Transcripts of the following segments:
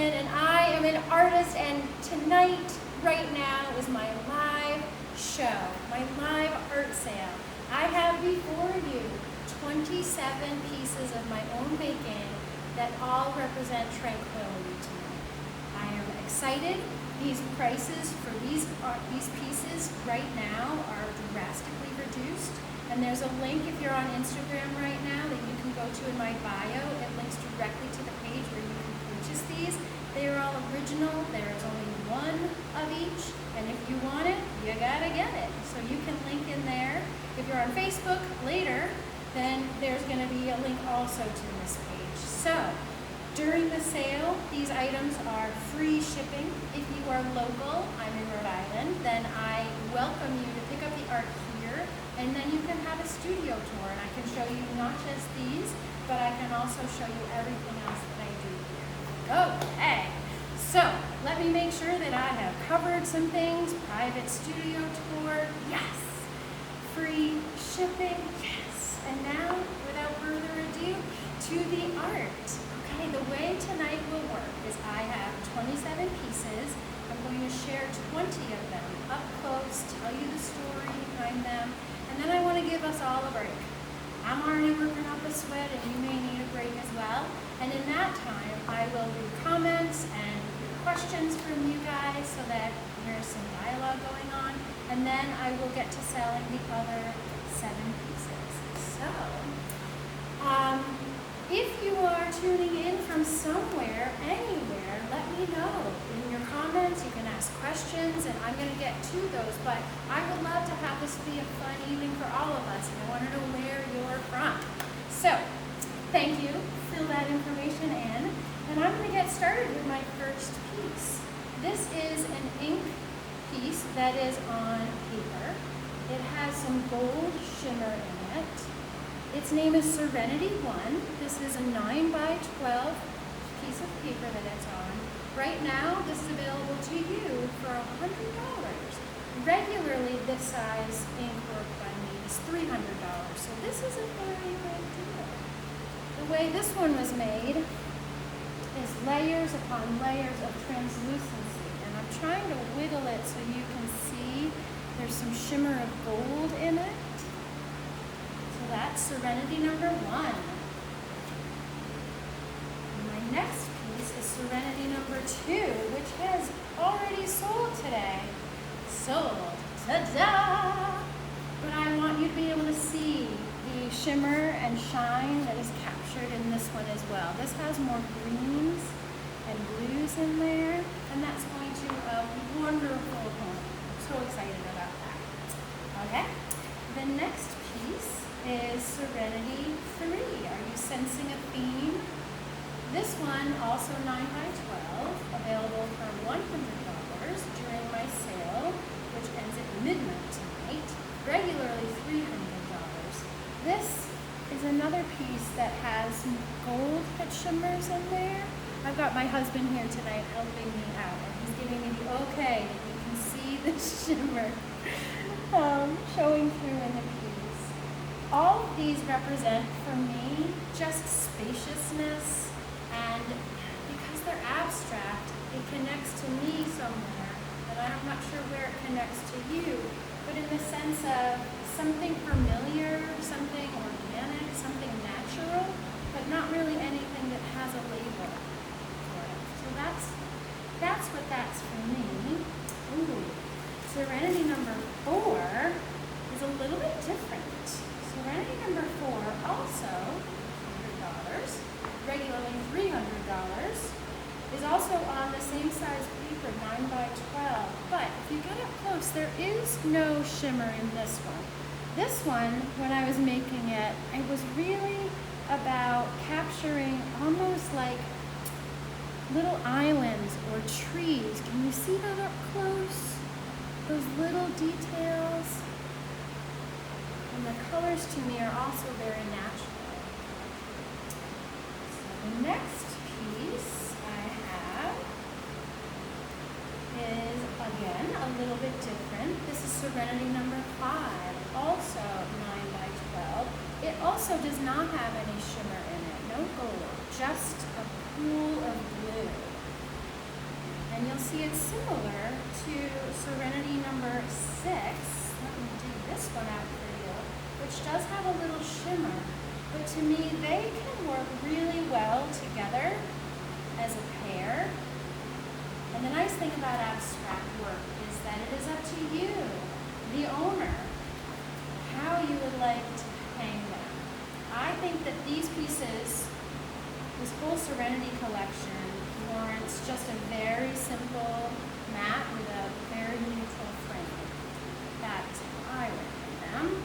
Allison, and I am an artist, and tonight, right now, is my live show, my live art sale. I have before you 27 pieces of my own making that all represent tranquility tonight. I am excited. These prices for these pieces right now are drastically reduced. And there's a link if you're on Instagram right now that you can go to in my bio. It links directly to the page where you can purchase these. They are all original. There is only one of each. And if you want it, you gotta get it. So you can link in there. If you're on Facebook later, then there's gonna be a link also to this page. So during the sale, these items are free shipping. If you are local, I'm in Rhode Island, then I welcome you to pick up the art here, and then you can have a studio tour, and I can show you not just these, but I can also show you everything else that I do here. Okay, so let me make sure that I have covered some things. Private studio tour, yes. Free shipping, yes. And now, without further ado, to the art. Okay, the way tonight will work is I have 27 pieces. I'm going to share 20 of them up close, tell you the story behind them, and then I want to give us all a break. I'm already working up a sweat, and you may need a break as well. And in that time, I will read comments and questions from you guys so that there's some dialogue going on, and then I will get to selling the other 7 pieces. So, if you are tuning in from somewhere, anywhere, let me know. In your comments, you can ask questions, and I'm going to get to those, but I would love to have this be a fun evening for all of us, and I want to know where you're from. So, thank you. Fill that information in, and I'm going to get started with my first piece. This is an ink piece that is on paper. It has some gold shimmer in it. Its name is Serenity 1. This is a 9x12 piece of paper that it's on. Right now, this is available to you for $100. Regularly, this size ink work by me is $300, so this is a very good deal. The way this one was made is layers upon layers of translucency, and I'm trying to wiggle it so you can see there's some shimmer of gold in it. So that's Serenity Number 1. And my next piece is Serenity Number 2, which has already sold today. Sold. Ta-da! But I want you to be able to see the shimmer and shine that is captured in this one as well. This has more greens and blues in there, and that's going to a wonderful home. I'm so excited about that. Okay, the next piece is Serenity 3. Are you sensing a theme? This one, also 9x12, available for $100 during my sale, which ends at midnight tonight, regularly $300. This is another piece that has some gold that shimmers in there. I've got my husband here tonight helping me out, and he's giving me the okay that you can see the shimmer showing through in the piece. All of these represent, for me, just spaciousness, and because they're abstract, it connects to me somewhere, and I'm not sure where it connects to you, but in the sense of something familiar, something organic, something natural, but not really anything that has a label for it. So that's what that's for me. Ooh. Serenity Number 4 is a little bit different. Serenity Number 4, also $100, regularly $300, is also on the same size paper, 9x12. But if you get up close, there is no shimmer in this one. This one, when I was making it, it was really about capturing almost like little islands or trees. Can you see that up close? Those little details. And the colors to me are also very natural. So the next piece I have is, again, a little bit different. This is Serenity Number 5, also 9x12. It also does not have any shimmer in it, no gold, just a pool of blue. And you'll see it's similar to Serenity Number 6. Let me do this one out for you, which does have a little shimmer. But to me, they can work really well together as a pair. And the nice thing about abstract work is that it is up to you, the owner, how you would like to hang them. I think that these pieces, this whole Serenity collection, warrants just a very simple mat with a very neutral frame. That's how I would hang them.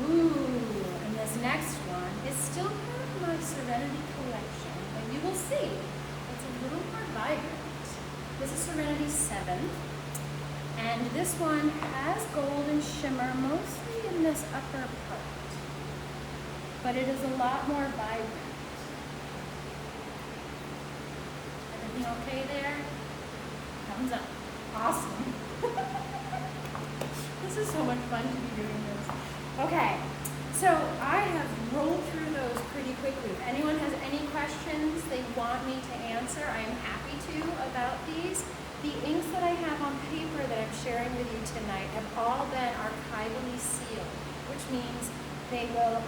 Ooh, and this next one is still part of my Serenity collection, but you will see it's a little more vibrant. This is Serenity 7, and this one has gold and shimmer mostly in this upper part, but it is a lot more vibrant. Everything okay there? Thumbs up. Awesome. This is so much fun to be doing this. Okay, so I have rolled through those pretty quickly. If anyone has any questions they want me to answer, I am happy to about these. The inks that I have on paper that I'm sharing with you tonight have all been archivally sealed, which means they will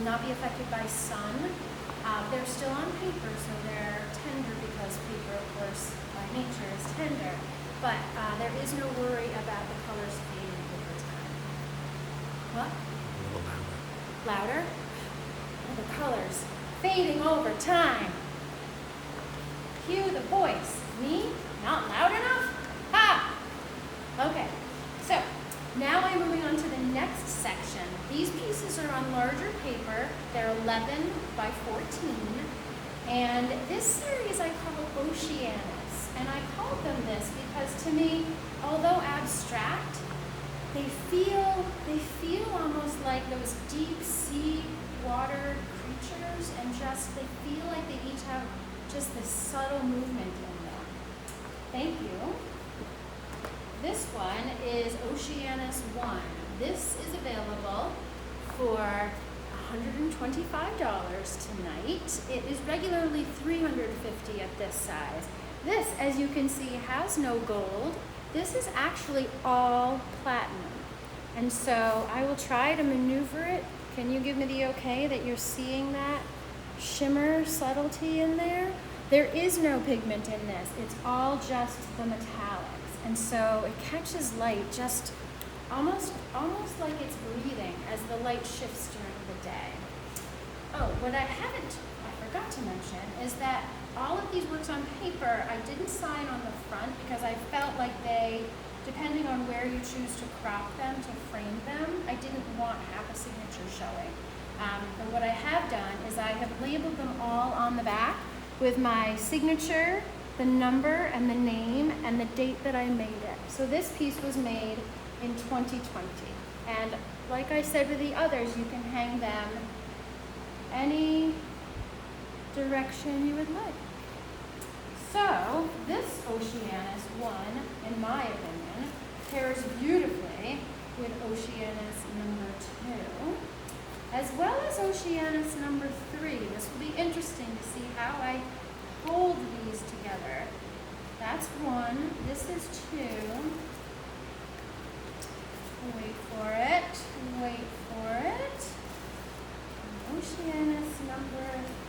not be affected by sun. They're still on paper, so they're tender because paper, of course, by nature is tender. But there is no worry about the colors fading over time. What? A little louder. Louder? Oh, the colors fading over time. Cue the voice. Me? Not loud enough? Ha! Okay, so now I'm moving on to the next section. These pieces are on larger paper. They're 11 by 14. And this series I call Oceanus. And I called them this because to me, although abstract, they feel almost like those deep sea water creatures, and just they feel like they each have just this subtle movement in them. Thank you. This one is Oceanus 1. This is available for $125 tonight. It is regularly $350 at this size. This, as you can see, has no gold. This is actually all platinum. And so I will try to maneuver it. Can you give me the okay that you're seeing that shimmer subtlety in there? There is no pigment in this. It's all just the metallics. And so it catches light just almost like it's breathing as the light shifts during the day. Oh, what I forgot to mention is that all of these works on paper, I didn't sign on the front because I felt like they, depending on where you choose to crop them, to frame them, I didn't want half a signature showing. But what I have done is I have labeled them all on the back with my signature, the number and the name and the date that I made it. So this piece was made in 2020. And like I said with the others, you can hang them any direction you would like. So this Oceanus 1, in my opinion, pairs beautifully with Oceanus number 2, as well as Oceanus number 3. This will be interesting to see how I hold these together. That's 1. This is 2. Wait for it. Wait for it. Oceanus number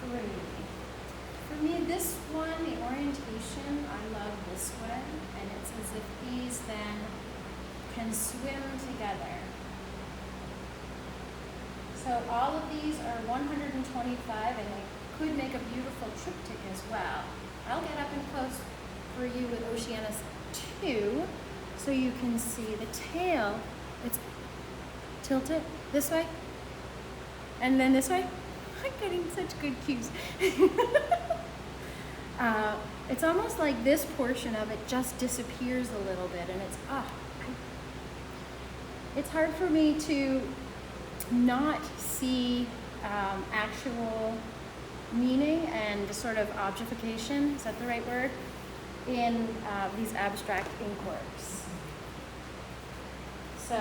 3. For me, this one, the orientation, I love this one, and it's as if these then can swim together. So all of these are $125, and they could make a beautiful triptych as well. I'll get up and close for you with Oceanus 2, so you can see the tail. It's tilted this way, and then this way. I'm getting such good cues. It's almost like this portion of it just disappears a little bit, and it's hard for me to not see actual meaning and sort of objectification, is that the right word, in these abstract ink works. So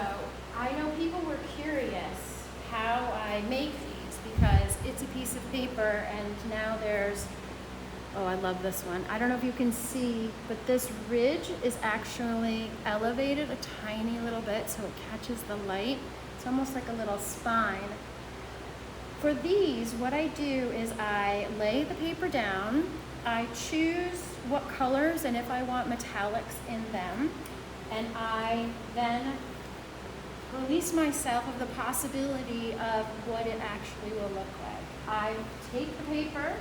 I know people were curious how I make these because it's a piece of paper and now there's Oh, I love this one. I don't know if you can see, but this ridge is actually elevated a tiny little bit so it catches the light. It's almost like a little spine. For these, what I do is I lay the paper down, I choose what colors and if I want metallics in them, and I then release myself of the possibility of what it actually will look like. I take the paper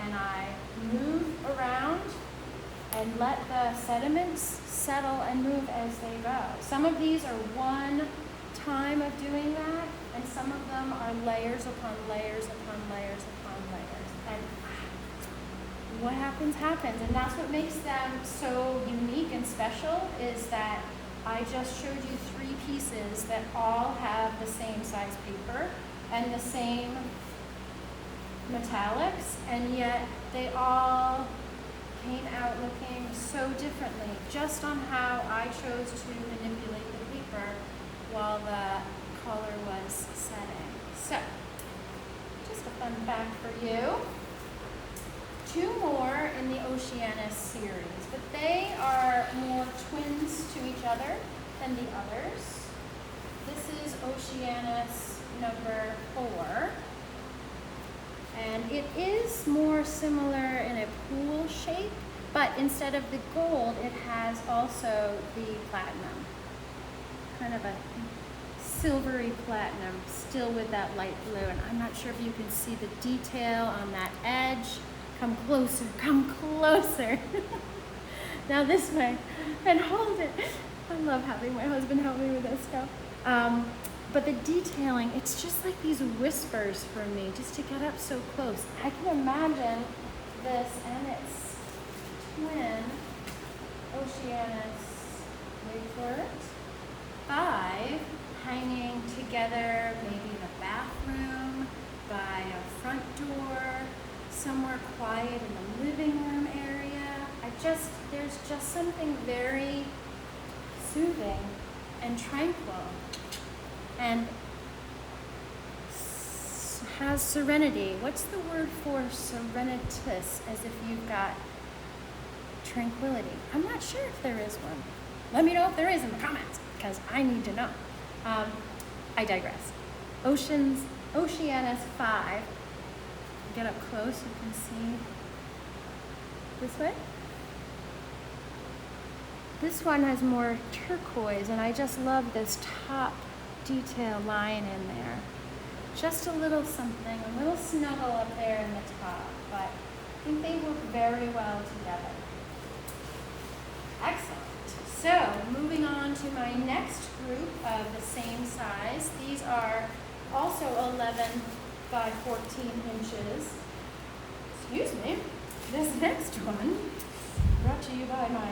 and I move around and let the sediments settle and move as they go. Some of these are one time of doing that, and some of them are layers upon layers upon layers upon layers. And what happens, happens. And that's what makes them so unique and special, is that I just showed you 3 pieces that all have the same size paper and the same metallics, and yet they all came out looking so differently just on how I chose to manipulate the paper while the color was setting. So, just a fun fact for you. 2 more in the Oceanus series, but they are more twins to each other than the others. This is Oceanus number 4. And it is more similar in a pool shape, but instead of the gold, it has also the platinum. Kind of a silvery platinum, still with that light blue. And I'm not sure if you can see the detail on that edge. Come closer, come closer. Now this way, and hold it. I love having my husband help me with this stuff. But the detailing, it's just like these whispers for me, just to get up so close. I can imagine this and its twin, Oceanus, wait for it, 5, hanging together, maybe in a bathroom, by a front door, somewhere quiet in the living room area. There's just something very soothing and tranquil. And has serenity. What's the word for serenitous, as if you've got tranquility? I'm not sure if there is one. Let me know if there is in the comments, because I need to know. I digress. Oceanus 5. Get up close, you can see this way. This one has more turquoise, and I just love this top detail line in there. Just a little something, a little snuggle up there in the top, but I think they work very well together. Excellent. So, moving on to my next group of the same size. These are also 11 by 14 inches. Excuse me. This next one, brought to you by my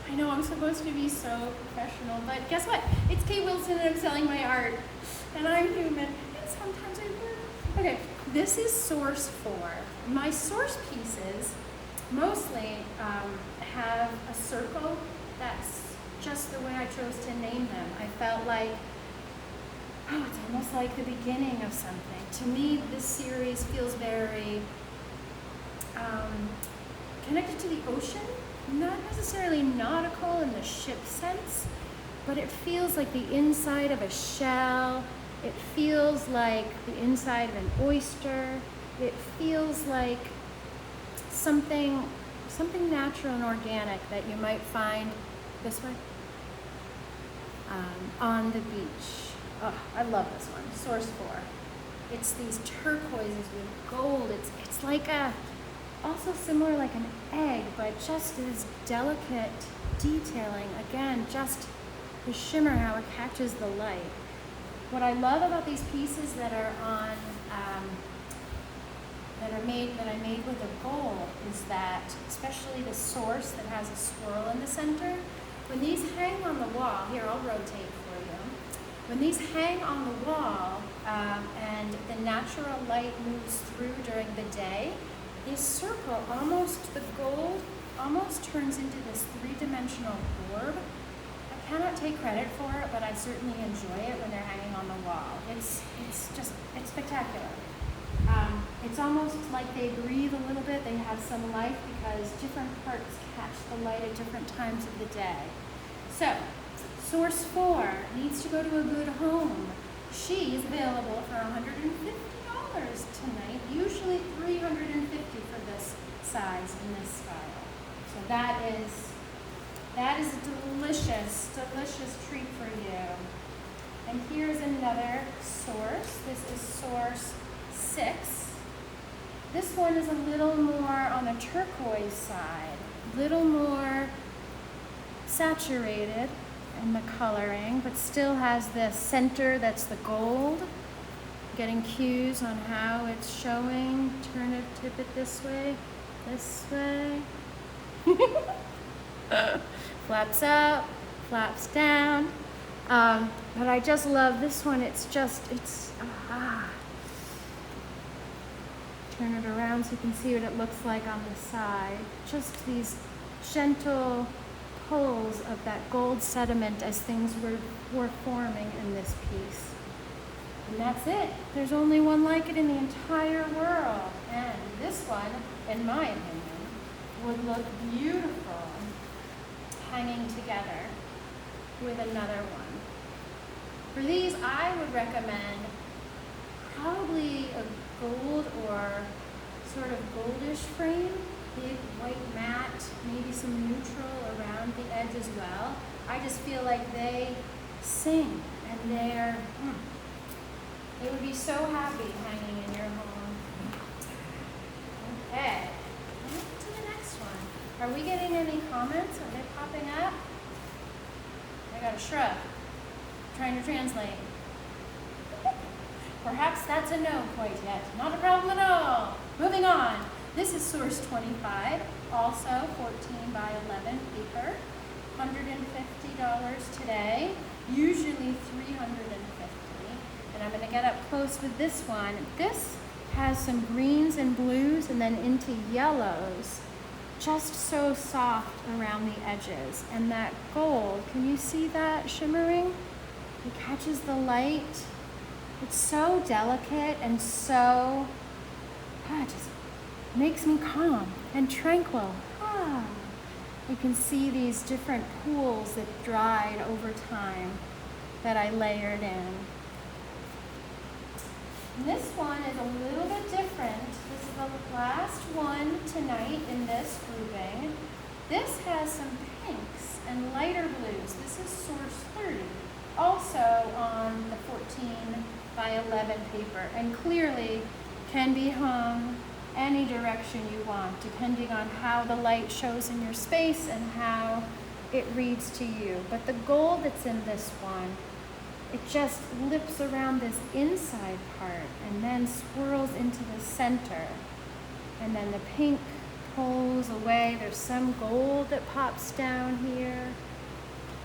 I know I'm supposed to be so professional, but guess what? It's Kate Wilson and I'm selling my art. And I'm human, and sometimes I work. Okay, this is source 4. My source pieces mostly have a circle. That's just the way I chose to name them. I felt like, oh, it's almost like the beginning of something. To me, this series feels very connected to the ocean. Not necessarily nautical in the ship sense, but it feels like the inside of a shell. It feels like the inside of an oyster. It feels like something natural and organic that you might find this way on the beach. Oh, I love this one, source 4. It's these turquoises with gold. It's like also similar like an egg, but just this delicate detailing. Again, just the shimmer, how it catches the light. What I love about these pieces that are on, that I made with a gold is that, especially the source that has a swirl in the center, when these hang on the wall, here I'll rotate for you. When these hang on the wall and the natural light moves through during the day, this circle, the gold almost turns into this 3-dimensional orb. I cannot take credit for it, but I certainly enjoy it when they're hanging on the wall. It's spectacular. It's almost like they breathe a little bit. They have some life because different parts catch the light at different times of the day. So, source 4 needs to go to a good home. She is available for $150 tonight, usually $350 for this size in this style. So that is a delicious, delicious treat for you. And here's another source. This is source 6. This one is a little more on the turquoise side, a little more saturated in the coloring, but still has the center that's the gold. Getting cues on how it's showing. Tip it this way. Flaps up, flaps down. But I just love this one. Turn it around so you can see what it looks like on the side. Just these gentle pulls of that gold sediment as things were forming in this piece. And that's it. There's only one like it in the entire world. And this one, in my opinion, would look beautiful hanging together with another one. For these, I would recommend probably a gold or sort of goldish frame, big white matte, maybe some neutral around the edge as well. I just feel like they sing and they would be so happy hanging in your home. Okay, on to the next one. Are we getting any comments? Are they popping up? I got a shrug. Trying to translate. Perhaps that's a no quite yet. Not a problem at all. Moving on. This is source 25, also 14 by 11 paper. $150 today, usually $350. And I'm going to get up close with this one. This has some greens and blues and then into yellows. Just so soft around the edges. And that gold, can you see that shimmering? It catches the light. It's so delicate and so, it just makes me calm and tranquil. You can see these different pools that dried over time that I layered in. And this one is a little bit different. This is the last one tonight in this grouping. This has some pinks and lighter blues. This is source 30, also on the 14 by 11 paper, and clearly can be hung any direction you want, depending on how the light shows in your space and how it reads to you. But the gold that's in this one, it just lips around this inside part and then swirls into the center. And then the pink pulls away. There's some gold that pops down here.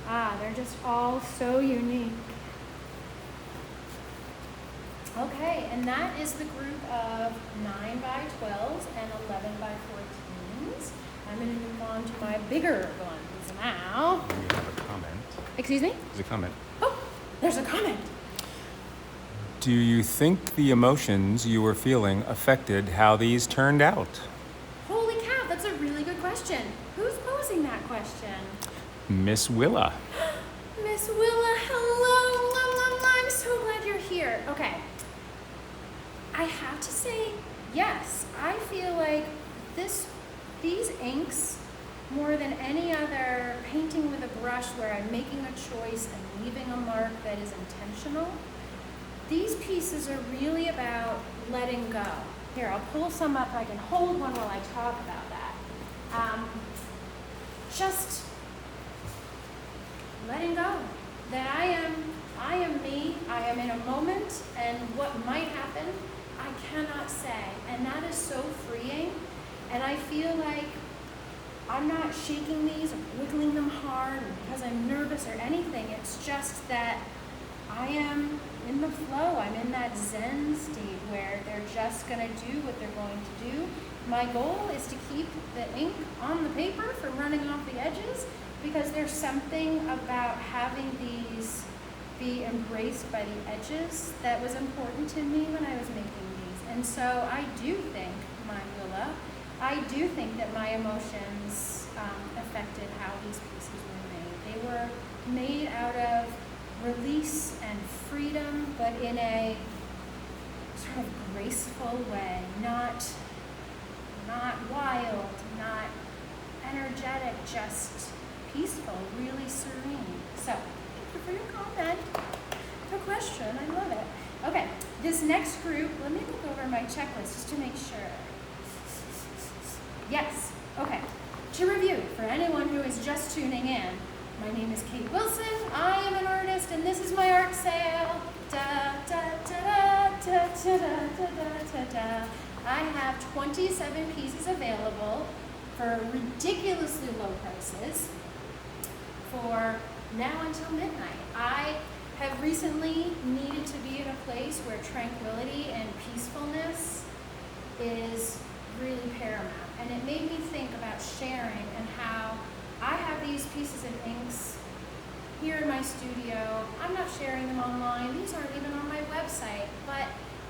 They're just all so unique. Okay, and that is the group of 9 by 12s and 11 by 14s. I'm going to move on to my bigger ones now. We have a comment. Excuse me? There's a comment. Oh, there's a comment. Do you think the emotions you were feeling affected how these turned out? Holy cow, that's a really good question. Who's posing that question? Miss Willa. Miss Willa, hello. I'm so glad you're here. Okay. I have to say, yes, I feel like these inks, more than any other painting with a brush where I'm making a choice and leaving a mark that is intentional, these pieces are really about letting go. Here, I'll pull some up. I can hold one while I talk about that. Just letting go. That I am me, I am in a moment, and what might happen, I cannot say. And that is so freeing. And I feel like I'm not shaking these or wiggling them hard because I'm nervous or anything. It's just that I am in the flow. I'm in that Zen state where they're just going to do what they're going to do. My goal is to keep the ink on the paper from running off the edges, because there's something about having these be embraced by the edges that was important to me when I was making these. And so I do think, Mindula, I do think that my emotions affected how these pieces were made. They were made out of release and freedom, but in a sort of graceful way, not wild, not energetic, just peaceful, really serene. So, thank you for your comment. No question, I love it. Okay, this next group, let me look over my checklist just to make sure. Yes, okay. To review, for anyone who is just tuning in, my name is Kate Wilson, I am an artist, and this is my art sale. Da, da, da, da, da, da, da, da, da, da. I have 27 pieces available for ridiculously low prices for now until midnight. I have recently needed to be in a place where tranquility and peacefulness is really paramount. And it made me think about sharing and how I have these pieces of inks here in my studio. I'm not sharing them online. These aren't even on my website, but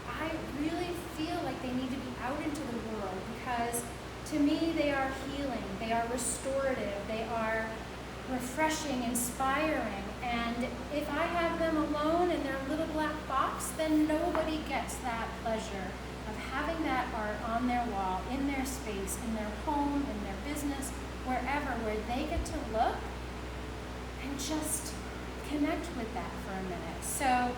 I really feel like they need to be out into the world because to me they are healing, they are restorative, they are refreshing, inspiring, and if I have them alone in their little black box, then nobody gets that pleasure of having that art on their wall, in their space, in their home, in their business, wherever, where they get to look and just connect with that for a minute. So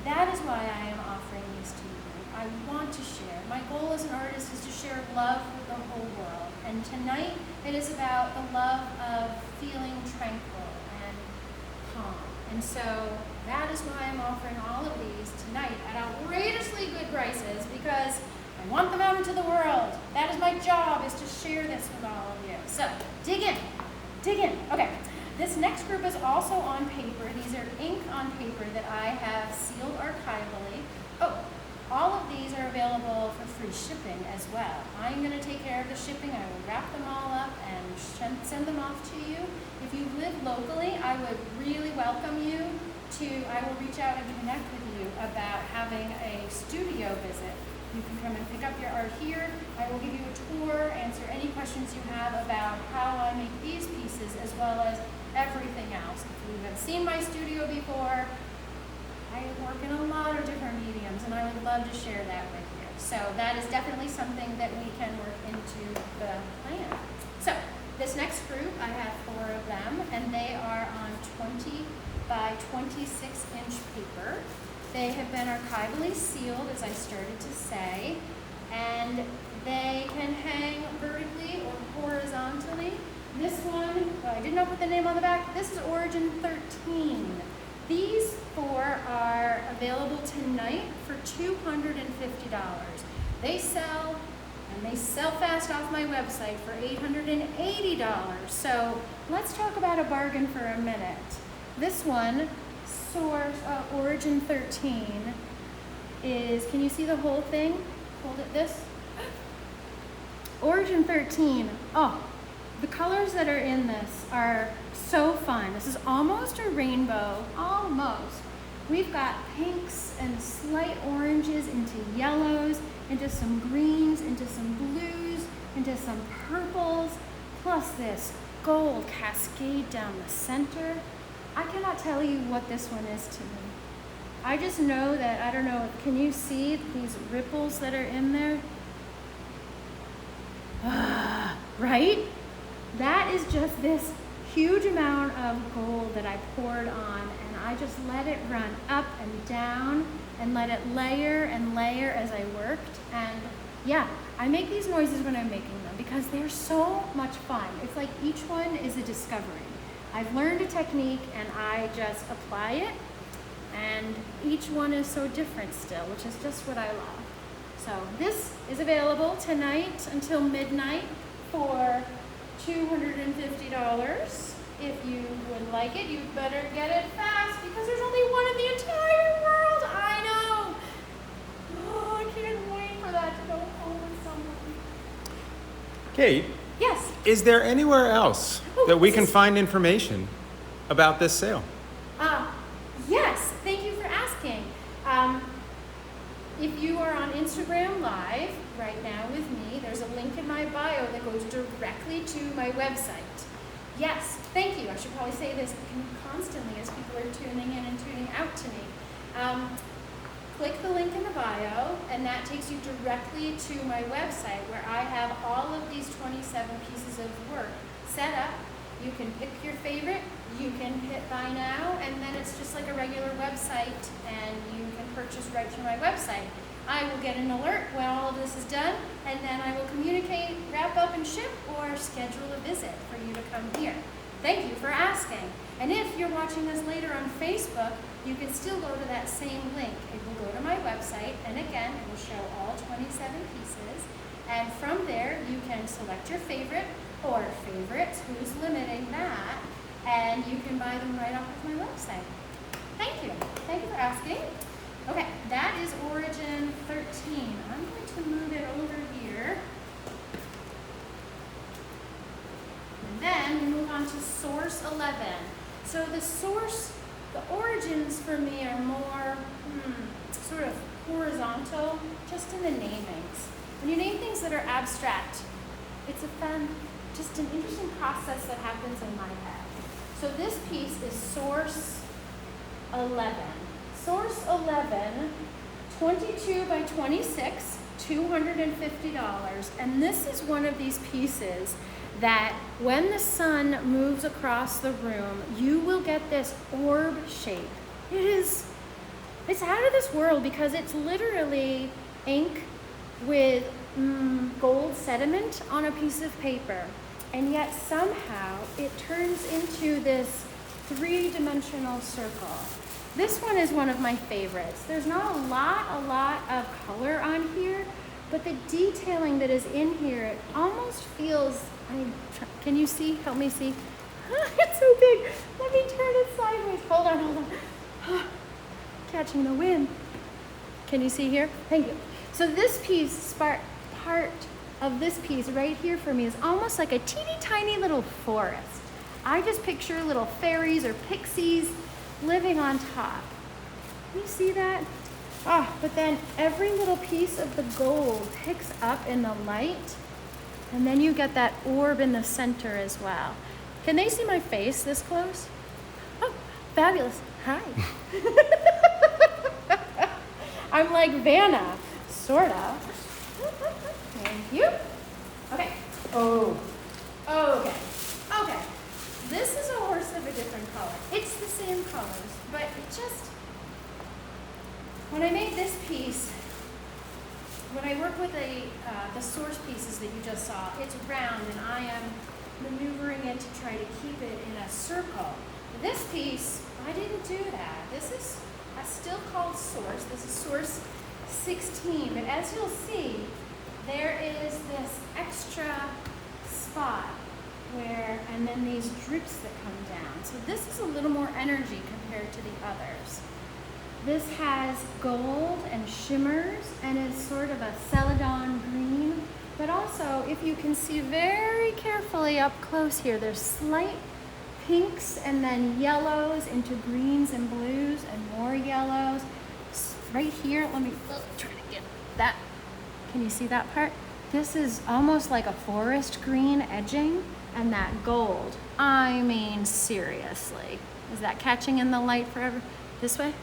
that is why I am offering these to you. I want to share. My goal as an artist is to share love with the whole world. And tonight it is about the love of feeling tranquil and calm. And so that is why I'm offering all of these tonight at outrageously good prices because I want them out into the world. That is my job, is to share this with all of you. So dig in, dig in. Okay, this next group is also on paper. These are ink on paper that I have sealed archivally. Oh, all of these are available for free shipping as well. I'm going to take care of the shipping. I will wrap them all up and send them off to you. If you live locally, I would really welcome you to, I will reach out and connect with you about having a studio visit. You can come and pick up your art here. I will give you a tour, answer any questions you have about how I make these pieces as well as everything else. If you have seen my studio before, I work in a lot of different mediums and I would love to share that with you. So that is definitely something that we can work into the plan. So this next group, I have 4 of them and they are on 20 by 26 inch paper. They have been archivally sealed, as I started to say, and they can hang vertically or horizontally. This one, I did not put the name on the back, this is Origin 13. These 4 are available tonight for $250. They sell, and they sell fast off my website for $880. So let's talk about a bargain for a minute. This one, Origin 13, is, can you see the whole thing? Hold it this. Origin 13, oh, the colors that are in this are so fun. This is almost a rainbow, almost. We've got pinks and slight oranges into yellows, into some greens, into some blues, into some purples, plus this gold cascade down the center. I cannot tell you what this one is to me. I just know that, I don't know, can you see these ripples that are in there? Right? That is just this huge amount of gold that I poured on, and I just let it run up and down and let it layer and layer as I worked. And yeah, I make these noises when I'm making them because they're so much fun. It's like each one is a discovery. I've learned a technique and I just apply it, and each one is so different still, which is just what I love. So this is available tonight until midnight for $250. If you would like it, you better get it fast because there's only one in the entire world. I know. Oh, I can't wait for that to go home with someone. Kate, Yes. Is there anywhere else that we can find information about this sale? Yes, thank you for asking. If you are on Instagram Live right now with me, there's a link in my bio that goes directly to my website. Yes, thank you. I should probably say this constantly as people are tuning in and tuning out to me. Click the link in the bio, and that takes you directly to my website where I have all of these 27 pieces of work set up. You can pick your favorite, you can hit buy now, and then it's just like a regular website, and you can purchase right through my website. I will get an alert when all of this is done, and then I will communicate, wrap up and ship, or schedule a visit for you to come here. Thank you for asking. And if you're watching this later on Facebook, you can still go to that same link. It will go to my website, and again, it will show all 27 pieces. And from there, you can select your favorite or favorites, who's limiting that, and you can buy them right off of my website. Thank you. Thank you for asking. Okay, that is Origin 13. I'm going to move it over here. And then we move on to Source 11. So the origins for me are more sort of horizontal, just in the namings. When you name things that are abstract, it's just an interesting process that happens in my head. So this piece is Source 11. Source 11, 22 by 26, $250. And this is one of these pieces that when the sun moves across the room, you will get this orb shape. It's out of this world because it's literally ink with gold sediment on a piece of paper. And yet somehow it turns into this three-dimensional circle. This one is one of my favorites. There's not a lot of color on here, but the detailing that is in here, it almost feels, can you see? Help me see. It's so big. Let me turn it sideways. Hold on. Catching the wind. Can you see here? Thank you. So this piece, part of this piece right here for me is almost like a teeny tiny little forest. I just picture little fairies or pixies living on top. Can you see that? But then every little piece of the gold picks up in the light, and then you get that orb in the center as well. Can they see my face this close? Oh, fabulous. Hi. I'm like Vanna, sort of. Thank you. Okay. Okay. This is a horse of a different color. It's the same colors, but it just, when I made this piece, when I work with the source pieces that you just saw, it's round and I am maneuvering it to try to keep it in a circle. This piece, I didn't do that. This is still called source. This is source 16, but as you'll see, there is this extra spot where, and then these drips that come down. So this is a little more energy compared to the others. This has gold and shimmers and is sort of a celadon green, but also if you can see very carefully up close here, there's slight pinks and then yellows into greens and blues and more yellows. Right here, let me try to get that. Can you see that part? This is almost like a forest green edging and that gold. I mean, seriously. Is that catching in the light forever? This way?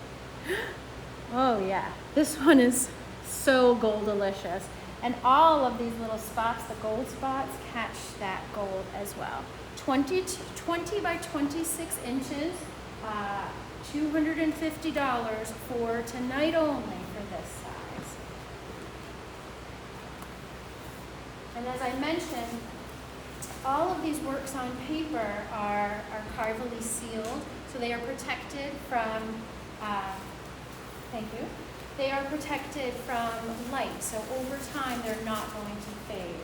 Oh yeah, this one is so gold-delicious. And all of these little spots, the gold spots, catch that gold as well. 20 by 26 inches, $250 for tonight only for this size. And as I mentioned, all of these works on paper are archivally sealed, so they are protected from, thank you, they are protected from light, so over time they're not going to fade.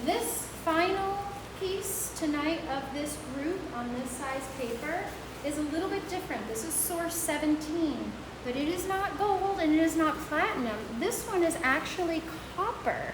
This final piece tonight of this group on this size paper is a little bit different. This is source 17, but it is not gold and it is not platinum. This one is actually copper.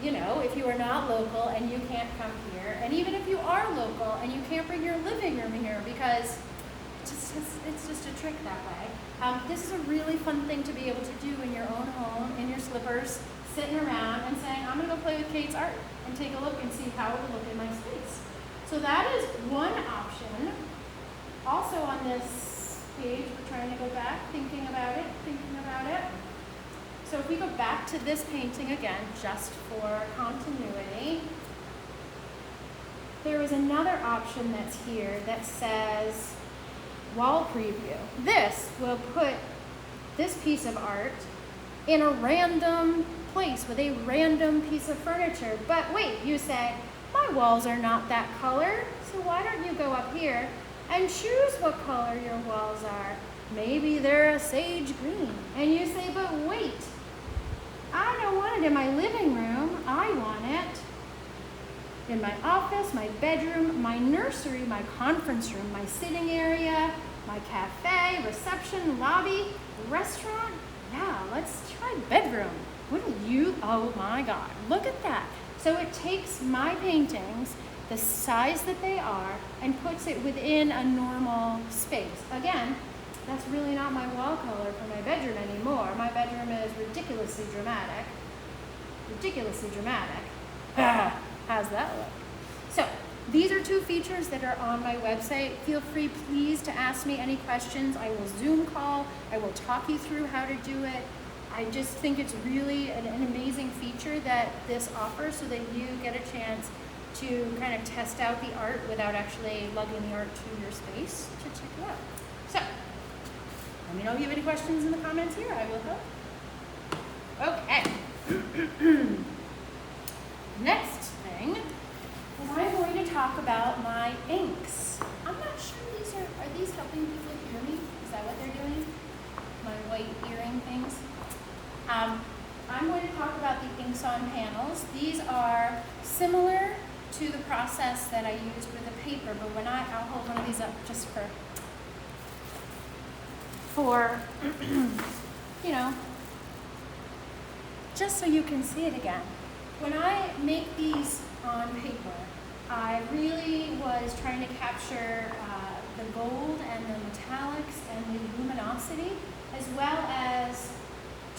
you know, if you are not local and you can't come here, and even if you are local and you can't bring your living room here because it's just a trick that way. This is a really fun thing to be able to do in your own home, in your slippers, sitting around and saying, I'm gonna go play with Kate's art and take a look and see how it would look in my space. So that is one option. Also on this page, we're trying to go back, thinking about it. So if we go back to this painting again, just for continuity, there is another option that's here that says wall preview. This will put this piece of art in a random place with a random piece of furniture. But wait, you say, my walls are not that color, so why don't you go up here and choose what color your walls are? Maybe they're a sage green. And you say, but wait, I don't want it in my living room. I want it in my office, my bedroom, my nursery, my conference room, my sitting area, my cafe, reception, lobby, restaurant. Yeah, let's try bedroom. Wouldn't you? Oh my God, look at that. So it takes my paintings, the size that they are, and puts it within a normal space. Again, that's really not my wall color for my bedroom anymore. My bedroom is ridiculously dramatic. How's that look? So these are two features that are on my website. Feel free, please, to ask me any questions. I will Zoom call. I will talk you through how to do it. I just think it's really an amazing feature that this offers so that you get a chance to kind of test out the art without actually lugging the art to your space to check it out. So, let me know if you have any questions in the comments here. I will help. Okay. Next thing is I'm going to talk about my inks. I'm not sure are these helping people hear me? Is that what they're doing? My white earring things? I'm going to talk about the inks on panels. These are similar to the process that I used with the paper, but I'll hold one of these up just for you know, just so you can see it again. When I make these on paper, I really was trying to capture the gold and the metallics and the luminosity, as well as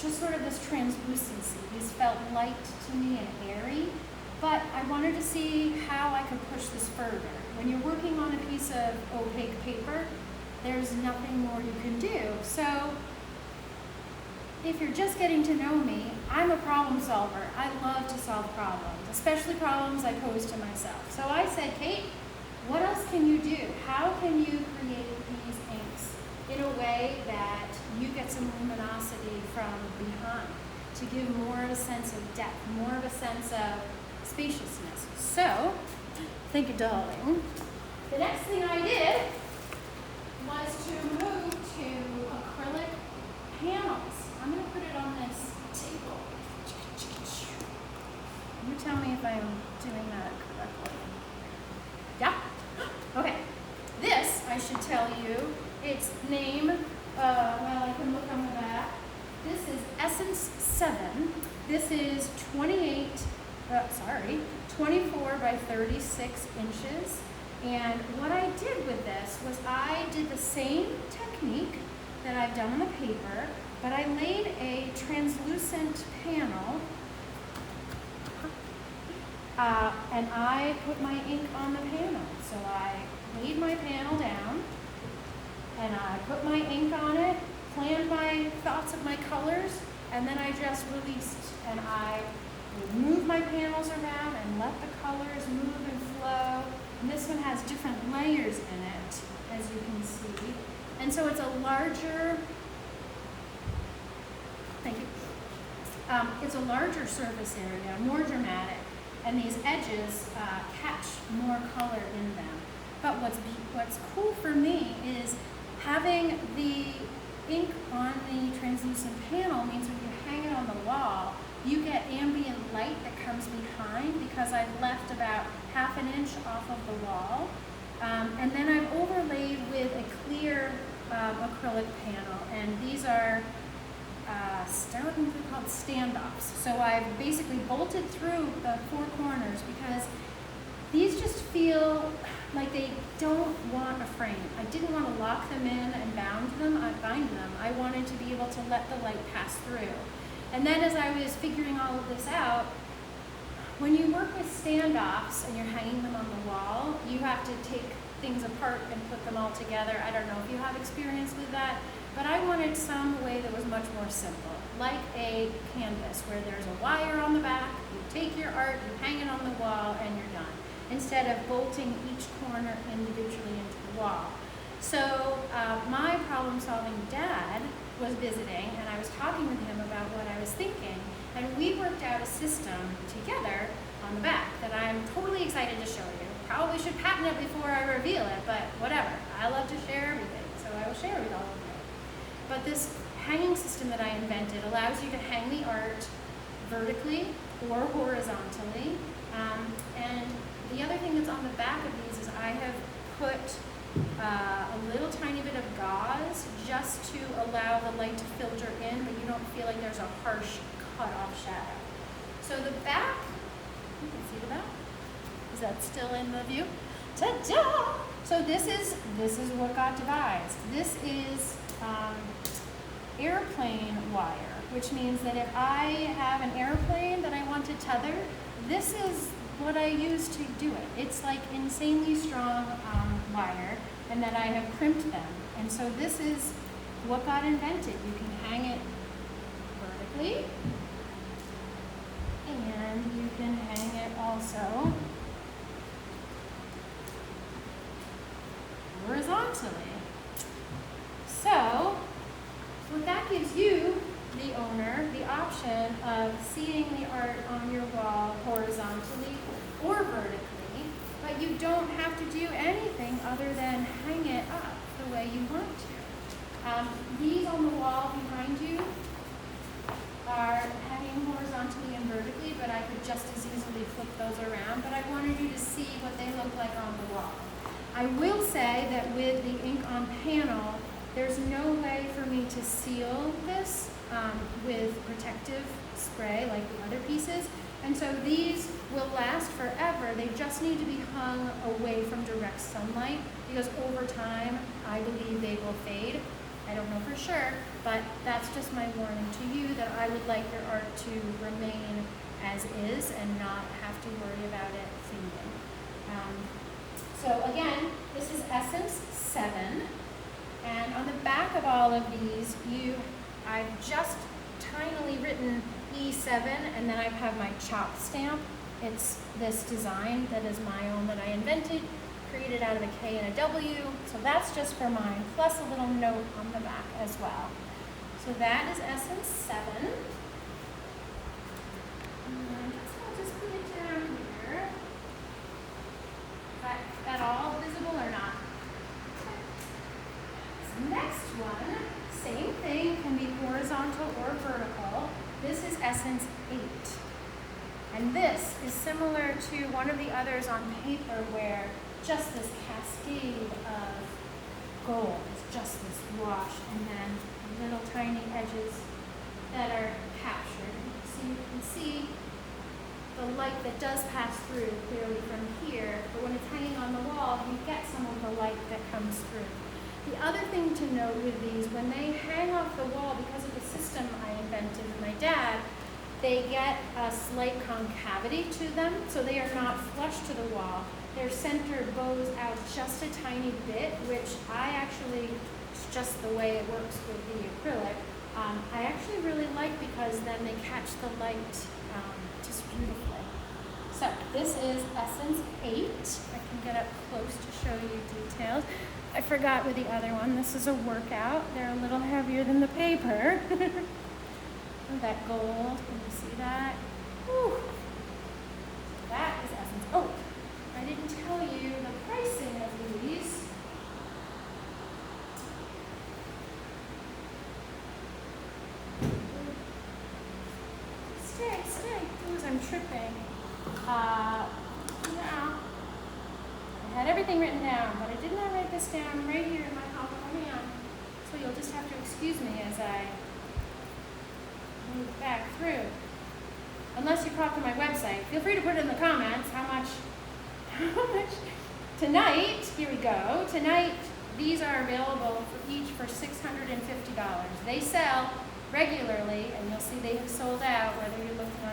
just sort of this translucency. These felt light to me and airy, but I wanted to see how I could push this further. When you're working on a piece of opaque paper, there's nothing more you can do. So if you're just getting to know me, I'm a problem solver. I love to solve problems, especially problems I pose to myself. So I said, Kate, what else can you do? How can you create these inks in a way that you get some luminosity from behind to give more of a sense of depth, more of a sense of spaciousness? So, thank you, darling. The next thing I did was to move to acrylic panels. I'm going to put it on this table. You tell me if I'm doing that correctly. Yeah? Okay. This, I should tell you, its name, well, I can look on the back. This is Essence 7. This is 24 by 36 inches. And what I did with this was I did the same technique that I've done on the paper, but I laid a translucent panel and I put my ink on the panel. So I laid my panel down and I put my ink on it, planned my thoughts of my colors, and then I just released. And I would move my panels around and let the colors move and flow. And this one has different layers in it, as you can see. And so it's a larger, thank you. It's a larger surface area, more dramatic, and these edges catch more color in them. But what's cool for me is having the ink on the translucent panel means when you hang it on the wall, you get ambient light that comes behind because I've left about ½ an inch off of the wall. And then I've overlaid with a clear acrylic panel. And these are, what do you call called standoffs. So I've basically bolted through the four corners because these just feel like they don't want a frame. I didn't want to lock them in and bind them. I wanted to be able to let the light pass through. And then as I was figuring all of this out, when you work with standoffs and you're hanging them on the wall, you have to take things apart and put them all together. I don't know if you have experience with that, but I wanted some way that was much more simple, like a canvas where there's a wire on the back, you take your art, you hang it on the wall, and you're done, instead of bolting each corner individually into the wall. So my problem-solving dad was visiting, and I was talking with him about what I was thinking, and we worked out a system together on the back that I'm totally excited to show you. Probably should patent it before I reveal it, but whatever. I love to share everything, so I will share with all of you. But this hanging system that I invented allows you to hang the art vertically or horizontally. And the other thing that's on the back of these is I have put a little tiny bit of gauze just to allow the light to filter in, but you don't feel like there's a harsh cut-off shadow. So the back, you can see the back. Is that still in the view? Ta-da! So this is what got devised. This is airplane wire, which means that if I have an airplane that I want to tether, this is what I use to do it. It's like insanely strong wire, and then I have crimped them. And so this is what got invented. You can hang it vertically, and you can hang it also horizontally. So what that gives you, the owner, the option of seeing the art on your wall horizontally or vertically, but you don't have to do anything other than hang it up the way you want to. These on the wall behind you are hanging horizontally and vertically, but I could just as easily flip those around, but I wanted you to see what they look like on the wall. I will say that with the ink on panel, there's no way for me to seal this with protective spray like the other pieces, and so these will last forever. They just need to be hung away from direct sunlight because over time I believe they will fade. I don't know for sure, but that's just my warning to you that I would like your art to remain as is and not have to worry about it fading. So again, this is Essence 7, and on the back of all of these, I've just tinily written E7, and then I have my chop stamp. It's this design that is my own that I invented, created out of a K and a W, so that's just for mine, plus a little note on the back as well. So that is Essence 7. And I'll just put it down here. Is that all visible or not? This next one, same thing, can be horizontal or vertical. This is Essence 8. And this is similar to one of the others on paper where just this cascade of gold, it's just this wash, and then little tiny edges that are captured. So you can see the light that does pass through clearly from here, but when it's hanging on the wall, you get some of the light that comes through. The other thing to note with these, when they hang off the wall, because of the system I invented with my dad, they get a slight concavity to them, so they are not flush to the wall. Their center bows out just a tiny bit, which it's just the way it works with the acrylic. I actually really like because then they catch the light just beautifully. So this is Essence 8. I can get up close to show you details. I forgot with the other one, this is a workout. They're a little heavier than the paper. That gold, can you see that? Whew. That is Essence. Oh, I didn't tell you the pricing of these. Stay. Ooh, I'm tripping. Yeah. I had everything written down, but I did not write this down right here in my palm of my hand. So you'll just have to excuse me as I move back through. Unless you pop to my website, feel free to put it in the comments how much tonight, here we go, tonight these are available for each for $650. They sell regularly, and you'll see they have sold out whether you're looking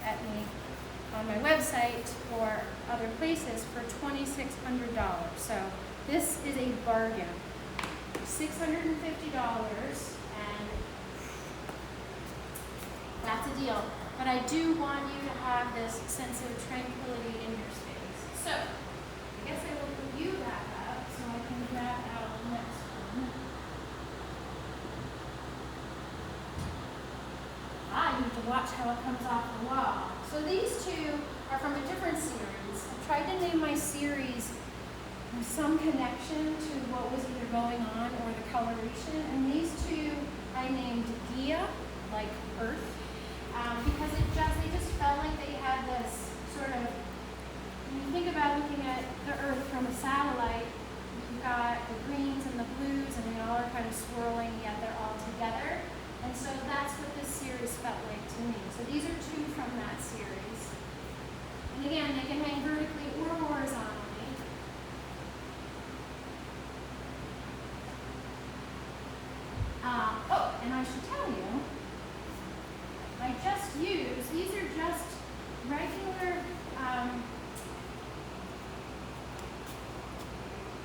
at me on my website or other places for $2,600. So this is a bargain. $650, and that's a deal. But I do want you to have this sense of tranquility in your space. So I guess I will put you back up so I can grab out the next one. You have to watch how it comes off the wall. So these two are from a different series. I tried to name my series with some connection to what was either going on or the coloration. And these two I named Gaia, like Earth, because they just felt like they had this sort of, when you think about looking at the Earth from a satellite, you've got the greens and the blues, and they all are kind of swirling, yet they're all together. And so that's what this series felt like to me. So these are two from that series. And again, they can hang vertically or horizontally. And I should tell you, I just used, these are just regular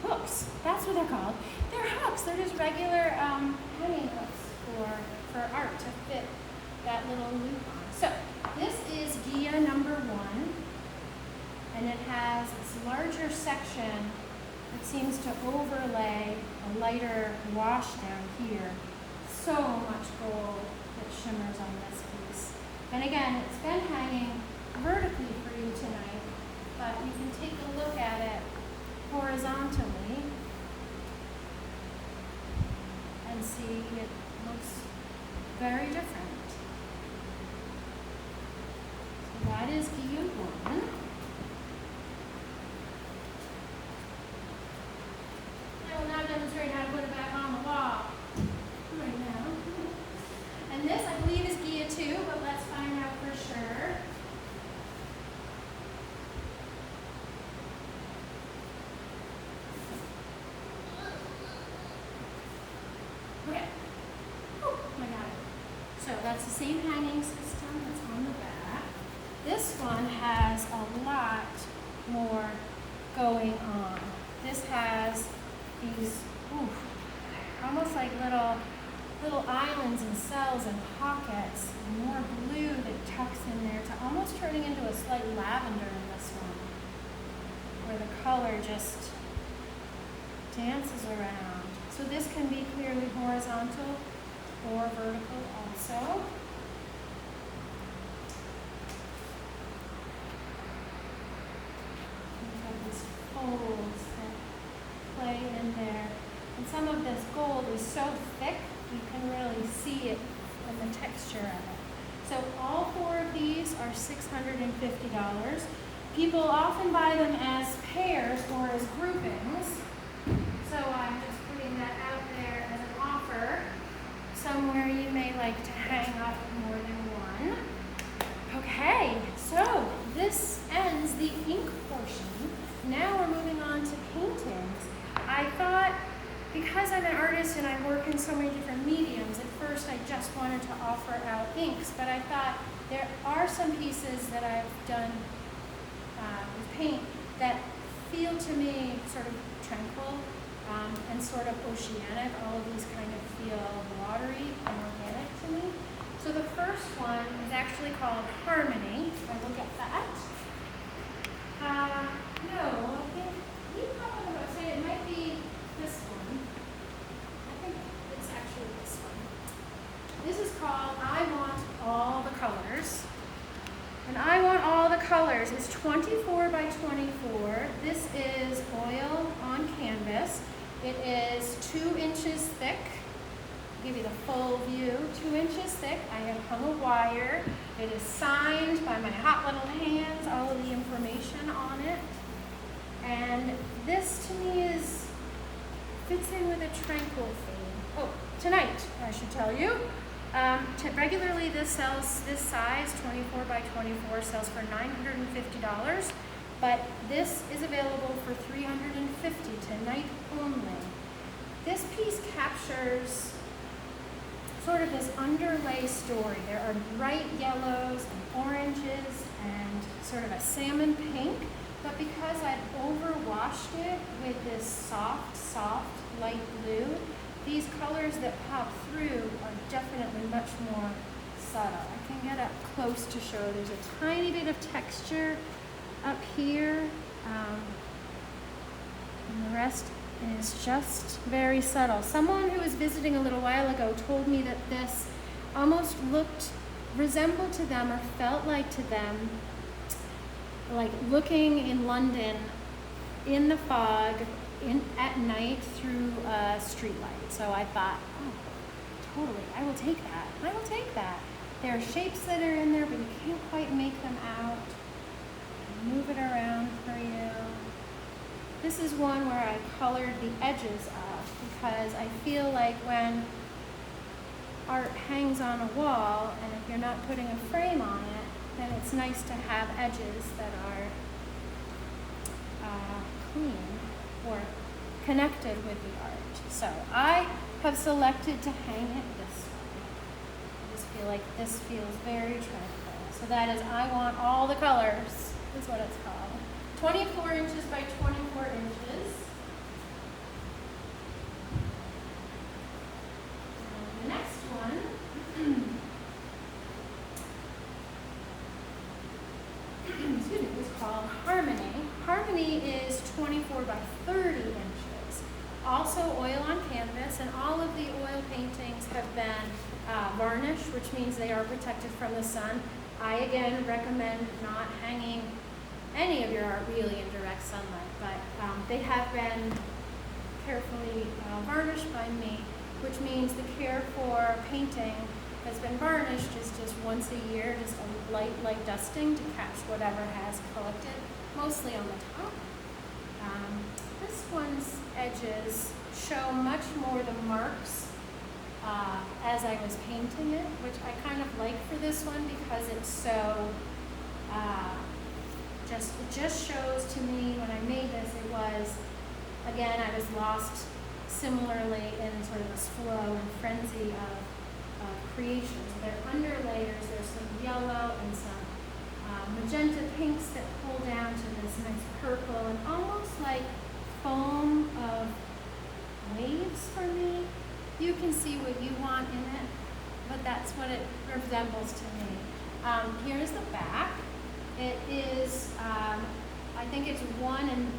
hooks. That's what they're called. They're hooks. They're just regular hanging hooks for art to fit that little loop on. So this is Gaia number 1, and it has this larger section that seems to overlay a lighter wash down here. So much gold that shimmers on this piece. And again, it's been hanging vertically for you tonight, but you can take a look at it horizontally and see it looks very different. So that is Gaia 1. I will now demonstrate how to put it back on the wall. Right now. And this, I believe, is Gaia 2, but let's find out for sure. Okay. Oh my God. So that's the same hanging system that's on the back. This one has a lot more going on. This has these, almost like little islands and cells and pockets, and more blue that tucks in there to almost turning into a slight lavender in this one, where the color just dances around. So this can be clearly horizontal or vertical also. We have these folds that play in there. And some of this gold is so thick, you can really see it in the texture of it. So all 4 of these are $650. People often buy them as pairs or as groupings. So I'm just putting that out there as an offer. Somewhere you may like to hang up more than one. Okay, so this ends the ink portion. Now we're moving on to paintings. I thought, because I'm an artist and I work in so many different mediums, at first I just wanted to offer out inks, but I thought there are some pieces that I've done with paint that feel to me sort of tranquil and sort of oceanic. All of these kind of feel watery and organic to me. So the first one is actually called Harmony. If I look at that. No, I think we probably would say it might be this one. I think it's actually this one. This is called I Want All the Colors. And I Want All the Colors is 24 by 24. This is oil on canvas. It is 2 inches thick. I'll give you the full view. 2 inches thick. I have hung a wire. It is signed by my hot little hands, all of the information on it. And this to me fits in with a tranquil theme. Oh, tonight, I should tell you, Regularly, this size, 24 by 24, sells for $950, but this is available for $350 tonight only. This piece captures sort of this underlay story. There are bright yellows and oranges and sort of a salmon pink, but because I've overwashed it with this soft light blue, these colors that pop through are definitely much more subtle. I can get up close to show. There's a tiny bit of texture up here, and the rest is just very subtle. Someone who was visiting a little while ago told me that this almost resembled to them or felt like to them like looking in London in the fog at night through a street light. So I thought, oh, totally, I will take that. I will take that. There are shapes that are in there, but you can't quite make them out. Move it around for you. This is one where I colored the edges up because I feel like when art hangs on a wall and if you're not putting a frame on it, then it's nice to have edges that are clean or connected with the art. So I have selected to hang it this way. I just feel like this feels very tranquil. So that is I Want All the Colors, is what it's called. 24 inches by 24 inches. And the next one excuse me, is called Harmony. Harmony is 24 by 30 inches. Also oil on canvas, and all of the oil paintings have been varnished, which means they are protected from the sun. I again recommend not hanging any of your art really in direct sunlight, but they have been carefully varnished by me, which means the care for painting has been varnished is just once a year, just a light dusting to catch whatever has collected, mostly on the top. This one's edges show much more the marks as I was painting it, which I kind of like for this one because it's so, it just shows to me when I made this, it was, again, I was lost similarly in sort of this flow and frenzy of creation. So there are underlayers, there's some yellow and some magenta pinks that pull down to this nice purple and almost like foam of waves for me. You can see what you want in it, but that's what it resembles to me. Here's the back. It is, I think it's 1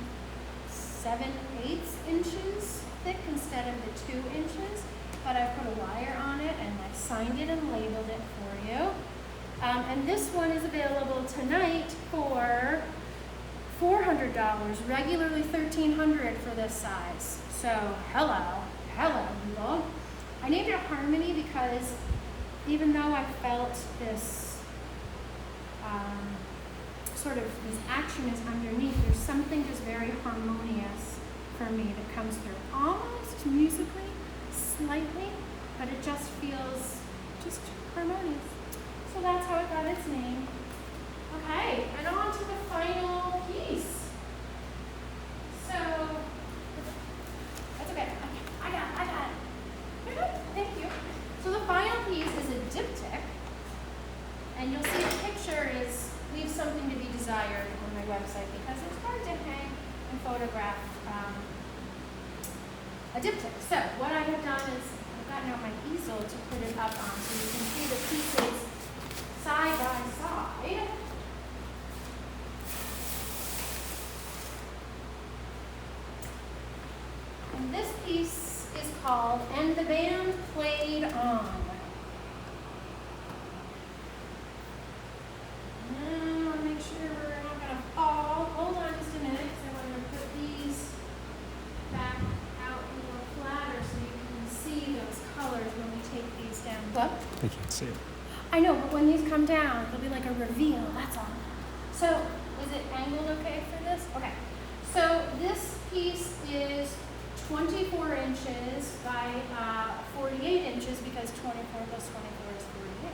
7/8 inches thick instead of the 2 inches, but I put a wire on it and I signed it and labeled it for you. And this one is available tonight for $400, regularly $1,300 for this size. So hello people. I named it Harmony because even though I felt this sort of this action is underneath, there's something just very harmonious for me that comes through, almost musically, slightly, but it just feels just harmonious. So that's how it got its name. Okay, and on to the final piece. So, that's okay. I got it. You're good. Thank you. So the final piece is a diptych, and you'll see the picture leaves something to be desired on my website because it's hard to hang and photograph a diptych. So what I have done is I've gotten out my easel to put it up on so you can see the pieces side by side. And this piece is called And the Band Played On. I want to make sure we're not going to fall. Hold on just a minute because I want to put these back out a little flatter so you can see those colors when we take these down. What? They can't see it. I know, but when these come down, it'll be like a reveal, that's all. So, is it angled okay for this? Okay. So, this piece is 24 inches by 48 inches because 24 plus 24 is 48.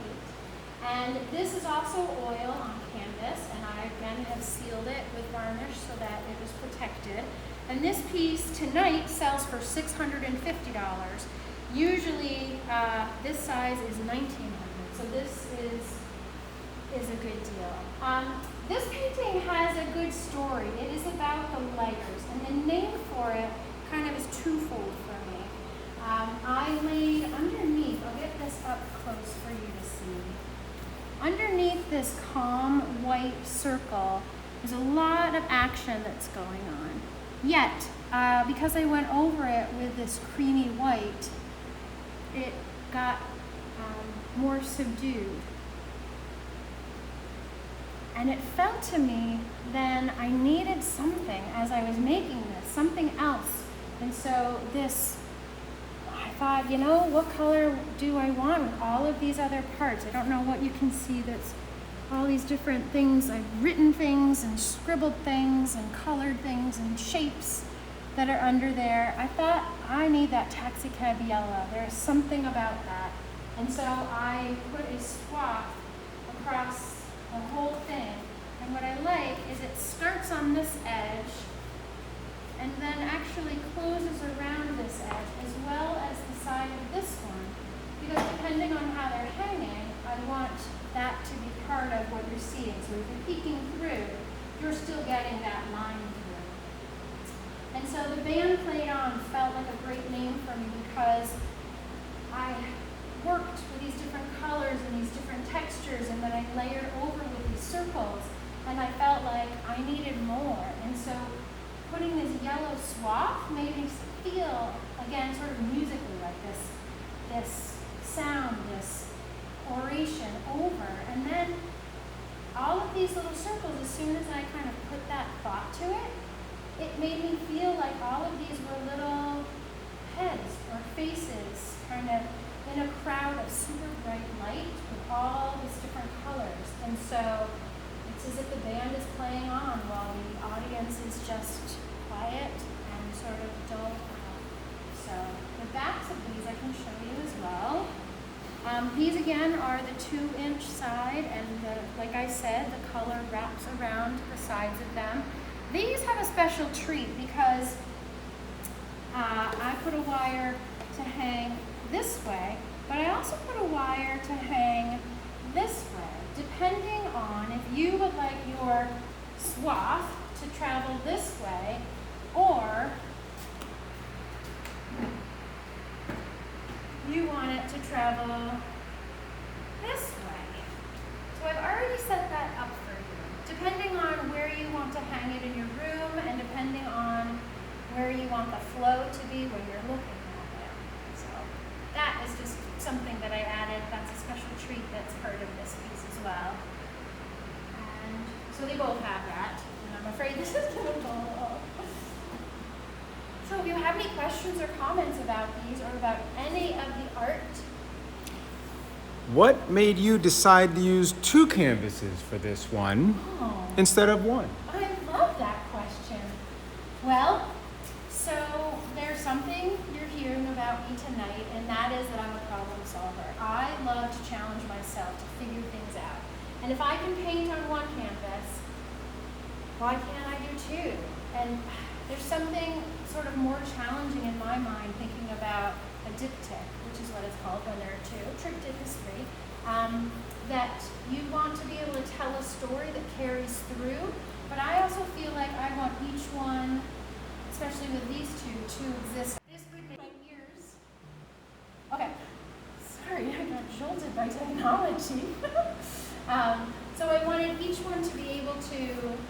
And this is also oil on canvas, and I again have sealed it with varnish so that it is protected. And this piece tonight sells for $650. Usually this size is $1,900, so this is a good deal. This painting has a good story. It is about the layers, and the name for it kind of is twofold for me. I laid underneath, I'll get this up close for you to see. Underneath this calm white circle, there's a lot of action that's going on. Yet, because I went over it with this creamy white, it got more subdued. And it felt to me then I needed something as I was making this, something else. And so I thought, you know, what color do I want with all of these other parts? I don't know what you can see that's all these different things. I've written things and scribbled things and colored things and shapes that are under there. I thought I need that taxi cab yellow. There's something about that. And so I put a swath across the whole thing. And what I like is it starts on this edge and then actually closes around this edge as well as the side of this one. Because depending on how they're hanging, I want that to be part of what you're seeing. So if you're peeking through, you're still getting that line through. And so the band played on felt like a great name for me because I worked with these different colors and these different textures, and then I layered over with these circles, and I felt like I needed more. And so putting this yellow swath made me feel, again, sort of musically like this sound, this oration over. And then all of these little circles, as soon as I kind of put that thought to it, it made me feel like all of these were little heads or faces kind of in a crowd of super bright light with all these different colors. And so it's as if the band is playing on while the audience is just quiet and sort of dull out. So the backs of these I can show you as well. These again are the 2-inch side, and like I said, the color wraps around the sides of them. These have a special treat because I put a wire to hang this way, but I also put a wire to hang this way, depending on if you would like your swath to travel this way or you want it to travel this way. So I've already set that up for you, depending on where you want to hang it in your room and depending on where you want the flow to be when you're looking at it. So that is just something that I added. That's a special treat that's part of this piece as well. And so they both have that, and I'm afraid this is going to fall off. So if you have any questions or comments about these or about any of the art. What made you decide to use 2 canvases for this one instead of 1? I love that question. Well, so there's something you're hearing about me tonight, and that is that I'm a problem solver. I love to challenge myself to figure things out. And if I can paint on 1 canvas, why can't I do 2? And there's something sort of more challenging in my mind thinking about a diptych, which is what it's called when there are 2. Triptych is 3. That you want to be able to tell a story that carries through, but I also feel like I want each one, especially with these 2, to exist. This would make my ears. Okay, sorry, I got jolted by technology. So I wanted each one to be able to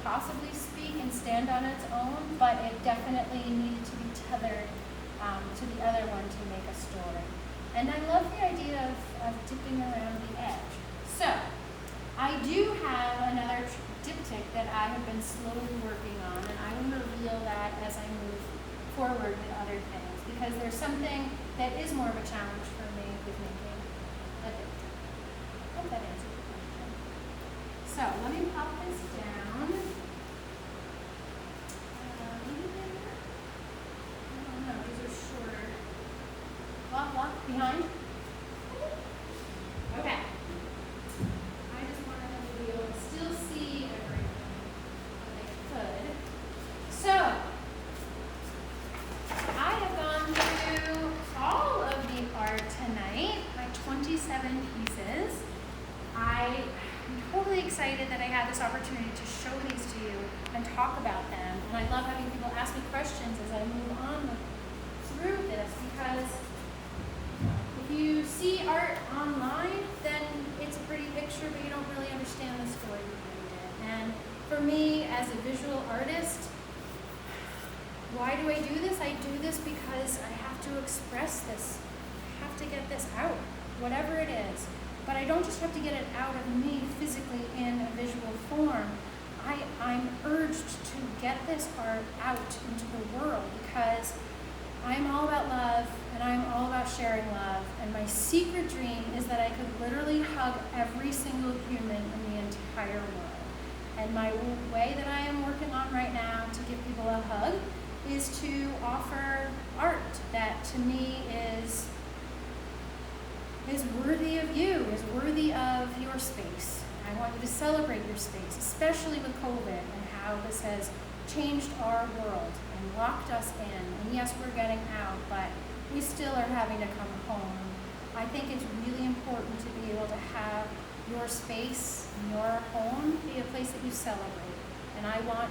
possibly speak and stand on its own, but it definitely needed to be tethered to the other one to make a story. And I love the idea of dipping around the edge. So I do have another diptych that I have been slowly working on, and I will reveal that as I move forward with other things, because there's something that is more of a challenge for me with making a diptych. Hope that answers the question. So let me pop this down. I don't know, these are behind. Okay. I just wanted them to be able to still see everything if they could. So, I have gone through all of the art tonight, my 27 pieces. I'm totally excited that I had this opportunity to show these to you and talk about them. And I love having people ask me questions as I move on through this, because if you see art online, then it's a pretty picture, but you don't really understand the story behind it. And for me, as a visual artist, why do I do this? I do this because I have to express this. I have to get this out, whatever it is. But I don't just have to get it out of me physically in a visual form. I'm urged to get this art out into the world because I'm all about love and I'm all about sharing love. And my secret dream is that I could literally hug every single human in the entire world. And my way that I am working on right now to give people a hug is to offer art that to me is worthy of you, is worthy of your space. I want you to celebrate your space, especially with COVID and how this has changed our world and locked us in. And yes, we're getting out, but we still are having to come home. I think it's really important to be able to have your space, your home, be a place that you celebrate. And I want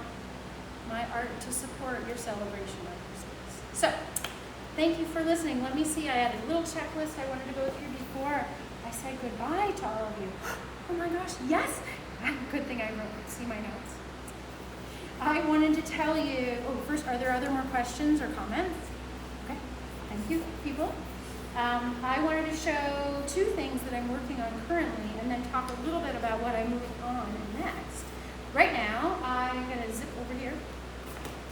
my art to support your celebration of your space. So, thank you for listening. Let me see, I had a little checklist I wanted to go through before I said goodbye to all of you. Oh my gosh, yes! Good thing I wrote, see my notes. I wanted to tell you, first, are there other more questions or comments? Okay, thank you, people. I wanted to show two things that I'm working on currently and then talk a little bit about what I'm moving on next. Right now, I'm gonna zip over here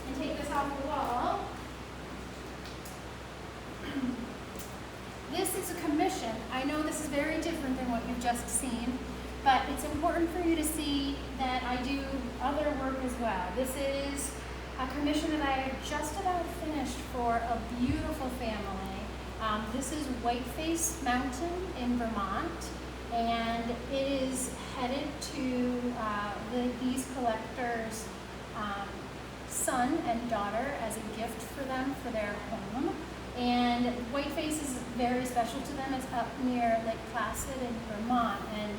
and take this off the wall. This is a commission. I know this is very different than what you've just seen, but it's important for you to see that I do other work as well. This is a commission that I just about finished for a beautiful family. This is Whiteface Mountain in Vermont, and it is headed to these collectors' son and daughter as a gift for them for their home. And Whiteface is very special to them. It's up near Lake Placid in Vermont, and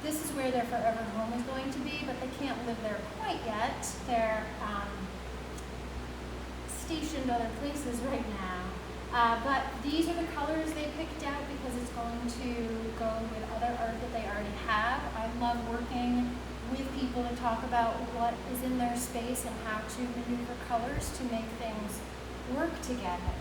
this is where their forever home is going to be, but they can't live there quite yet. They're stationed other places right now. But these are the colors they picked out because it's going to go with other art that they already have. I love working with people to talk about what is in their space and how to maneuver colors to make things work together.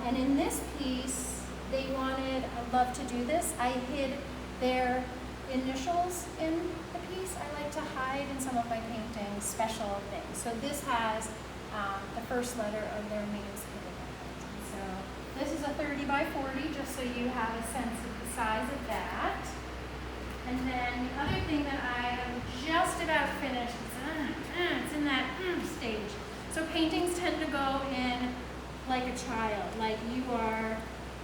And in this piece, they wanted, I love to do this, I hid their initials in the piece. I like to hide in some of my paintings special things. So this has the first letter of their names hidden in it. So this is a 30 by 40, just so you have a sense of the size of that. And then the other thing that I am just about finished, it's in that stage. So paintings tend to go in like a child, like you are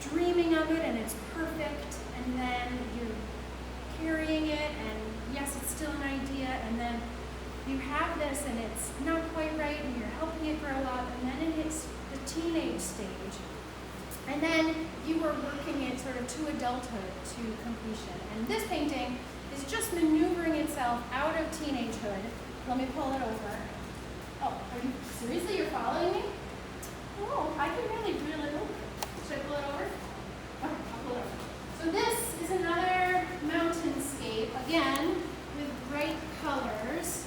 dreaming of it and it's perfect, and then you're carrying it, and yes, it's still an idea, and then you have this and it's not quite right, and you're helping it grow up, and then it hits the teenage stage. And then you are working it sort of to adulthood, to completion. And this painting is just maneuvering itself out of teenagehood. Let me pull it over. Oh, are you seriously? You're following me? Oh, I can really reel it over. Should I pull it over? Okay, I'll pull it over. So this is another mountainscape, again, with bright colors.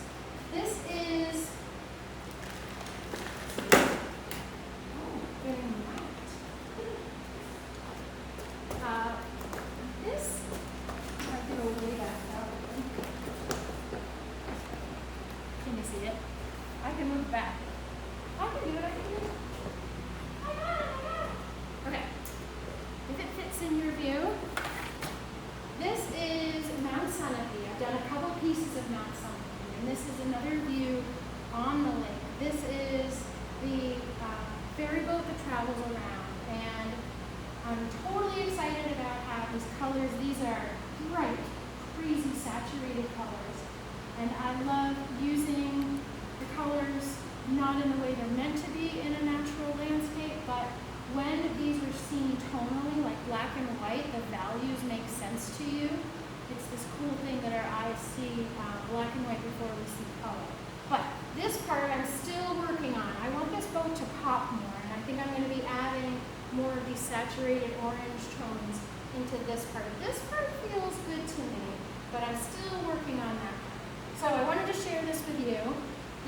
This is, very light. This, I have to go way back out. Can you see it? I can move back. I can do it, I can do it. I got it. Okay. If it fits in your view, this is Mount Serenity. I've done a couple pieces of Mount Serenity, and this is another view on the lake. This is the ferry boat that travels around, and I'm totally excited about how these colors, these are bright, crazy saturated colors. And I love using the colors not in the way they're meant to be in a natural landscape, but when these are seen tonally, like black and white, the values make sense to you. It's this cool thing that our eyes see black and white before we see color. But this part I'm still working on. I want this boat to pop more, and I think I'm going to be adding more of these saturated orange tones into this part. This part feels good to me, but I'm still working on that. So I wanted to share this with you.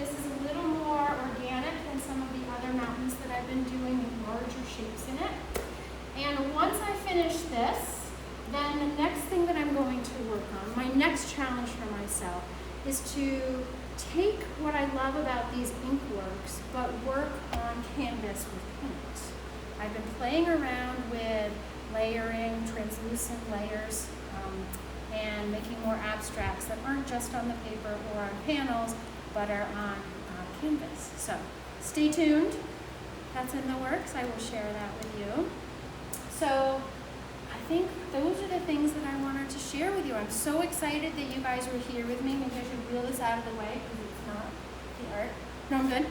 This is a little more organic than some of the other mountains that I've been doing with larger shapes in it. And once I finish this, then the next thing that I'm going to work on, my next challenge for myself, is to take what I love about these ink works, but work on canvas with paint. I've been playing around with layering, translucent layers, and making more abstracts that aren't just on the paper or on panels, but are on canvas. So stay tuned. That's in the works. I will share that with you. So I think those are the things that I wanted to share with you. I'm so excited that you guys were here with me. Maybe I should wheel this out of the way because it's not the art. No, I'm good.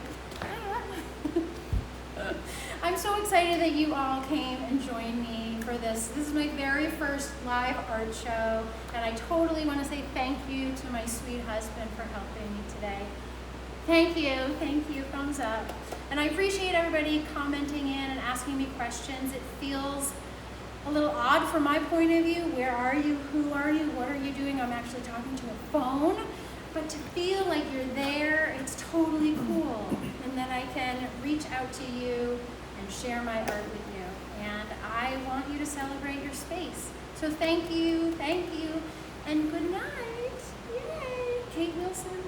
I'm so excited that you all came and joined me for this. This is my very first live art show, and I totally want to say thank you to my sweet husband for helping me today. Thank you, thumbs up. And I appreciate everybody commenting in and asking me questions. It feels a little odd from my point of view. Where are you? Who are you? What are you doing? I'm actually talking to a phone. But to feel like you're there, it's totally cool. And then I can reach out to you and share my art with you. And I want you to celebrate your space. So thank you, and good night. Yay, Kate Wilson.